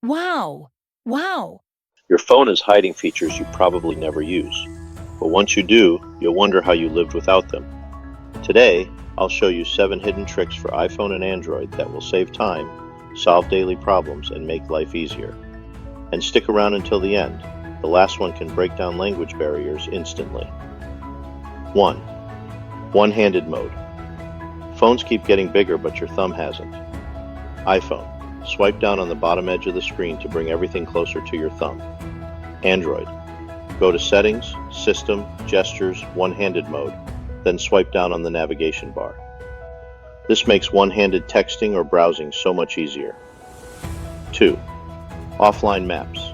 Wow! Wow! Your phone is hiding features you probably never use, but once you do, you'll wonder how you lived without them. Today, I'll show you 7 hidden tricks for iPhone and Android that will save time, solve daily problems, and make life easier. And stick around until the end. The last one can break down language barriers instantly. 1. One-handed mode. Phones keep getting bigger, but your thumb hasn't. iPhone. Swipe down on the bottom edge of the screen to bring everything closer to your thumb. Android. Go to Settings, System, Gestures, One-handed mode, then swipe down on the navigation bar. This makes one-handed texting or browsing so much easier. 2. Offline maps.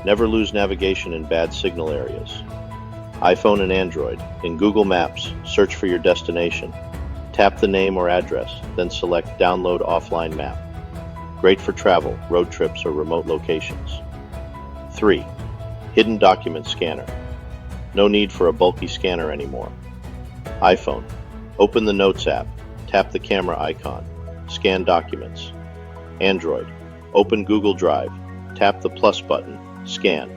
Never lose navigation in bad signal areas. iPhone and Android. In Google Maps, search for your destination. Tap the name or address, then select Download Offline Map. Great for travel, road trips, or remote locations. 3. Hidden document scanner. No need for a bulky scanner anymore. iPhone. Open the Notes app, tap the camera icon, scan documents. Android. Open Google Drive, tap the plus button, scan.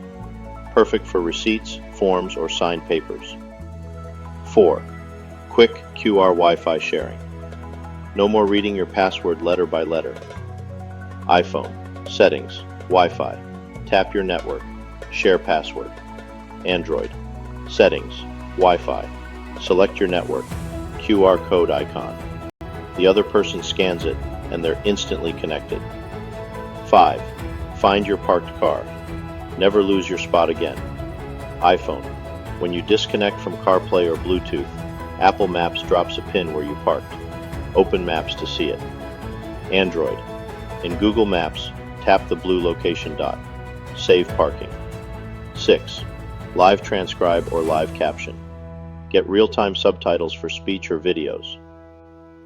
Perfect for receipts, forms, or signed papers. 4. Quick QR Wi-Fi sharing. No more reading your password letter by letter. iPhone. Settings. Wi-Fi. Tap your network. Share password. Android. Settings. Wi-Fi. Select your network. QR code icon. The other person scans it, and they're instantly connected. 5. Find your parked car. Never lose your spot again. iPhone. When you disconnect from CarPlay or Bluetooth, Apple Maps drops a pin where you parked. Open Maps to see it. Android. In Google Maps, tap the blue location dot. Save parking. 6. Live transcribe or live caption. Get real-time subtitles for speech or videos.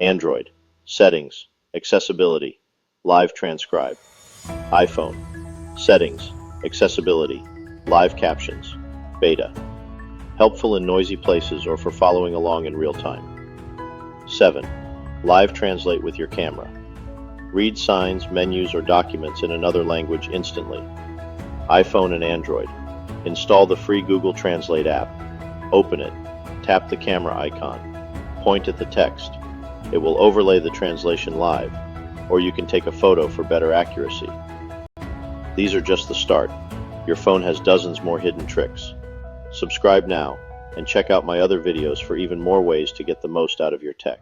Android. Settings. Accessibility. Live transcribe. iPhone. Settings. Accessibility. Live captions. Beta. Helpful in noisy places or for following along in real time. 7. Live translate with your camera. Read signs, menus, or documents in another language instantly. iPhone and Android. Install the free Google Translate app. Open it. Tap the camera icon. Point at the text. It will overlay the translation live, or you can take a photo for better accuracy. These are just the start. Your phone has dozens more hidden tricks. Subscribe now, and check out my other videos for even more ways to get the most out of your tech.